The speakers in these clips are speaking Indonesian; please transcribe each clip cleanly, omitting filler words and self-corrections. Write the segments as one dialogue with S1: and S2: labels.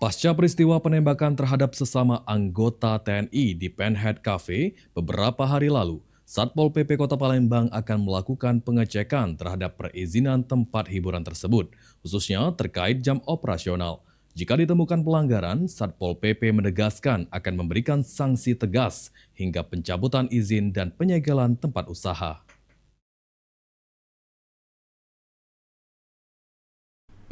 S1: Pasca peristiwa penembakan terhadap sesama anggota TNI di Penhead Cafe beberapa hari lalu, Satpol PP Kota Palembang akan melakukan pengecekan terhadap perizinan tempat hiburan tersebut, khususnya terkait jam operasional. Jika ditemukan pelanggaran, Satpol PP menegaskan akan memberikan sanksi tegas hingga pencabutan izin dan penyegelan tempat usaha.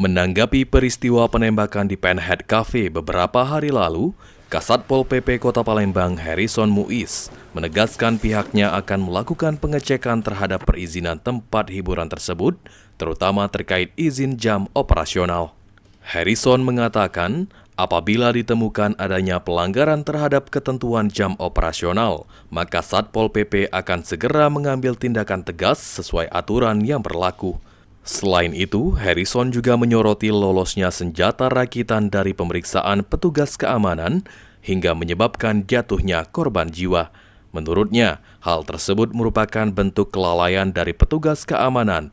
S1: Menanggapi peristiwa penembakan di Penhead Cafe beberapa hari lalu, Kasatpol PP Kota Palembang Harrison Muiz menegaskan pihaknya akan melakukan pengecekan terhadap perizinan tempat hiburan tersebut, terutama terkait izin jam operasional. Harrison mengatakan, apabila ditemukan adanya pelanggaran terhadap ketentuan jam operasional, maka Satpol PP akan segera mengambil tindakan tegas sesuai aturan yang berlaku. Selain itu, Harrison juga menyoroti lolosnya senjata rakitan dari pemeriksaan petugas keamanan hingga menyebabkan jatuhnya korban jiwa. Menurutnya, hal tersebut merupakan bentuk kelalaian dari petugas keamanan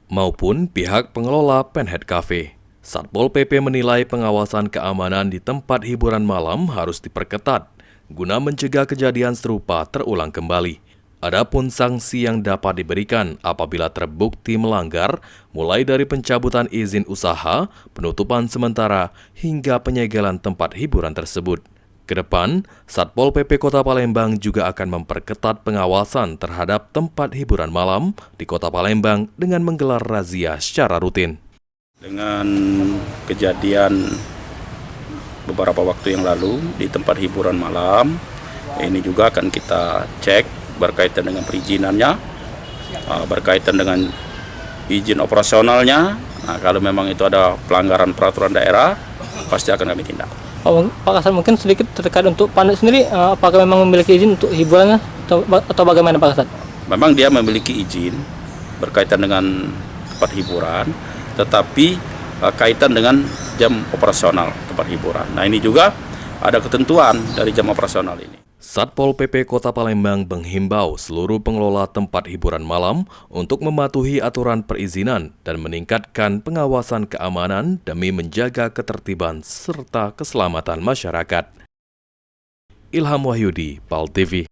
S1: maupun pihak pengelola Penhead Cafe. Satpol PP menilai pengawasan keamanan di tempat hiburan malam harus diperketat guna mencegah kejadian serupa terulang kembali. Adapun sanksi yang dapat diberikan apabila terbukti melanggar, mulai dari pencabutan izin usaha, penutupan sementara, hingga penyegelan tempat hiburan tersebut. Kedepan, Satpol PP Kota Palembang juga akan memperketat pengawasan terhadap tempat hiburan malam di Kota Palembang dengan menggelar razia secara rutin.
S2: Dengan kejadian beberapa waktu yang lalu di tempat hiburan malam, ini juga akan kita cek berkaitan dengan perizinannya, berkaitan dengan izin operasionalnya. Nah, kalau memang itu ada pelanggaran peraturan daerah, pasti akan kami tindak.
S3: Pak Kasat, mungkin sedikit terkait untuk Panit sendiri, apakah memang memiliki izin untuk hiburannya atau bagaimana Pak Kasat?
S2: Memang dia memiliki izin berkaitan dengan tempat hiburan, tetapi kaitan dengan jam operasional tempat hiburan. Nah, ini juga ada ketentuan dari jam operasional ini.
S1: Satpol PP Kota Palembang menghimbau seluruh pengelola tempat hiburan malam untuk mematuhi aturan perizinan dan meningkatkan pengawasan keamanan demi menjaga ketertiban serta keselamatan masyarakat. Ilham Wahyudi, PAL TV.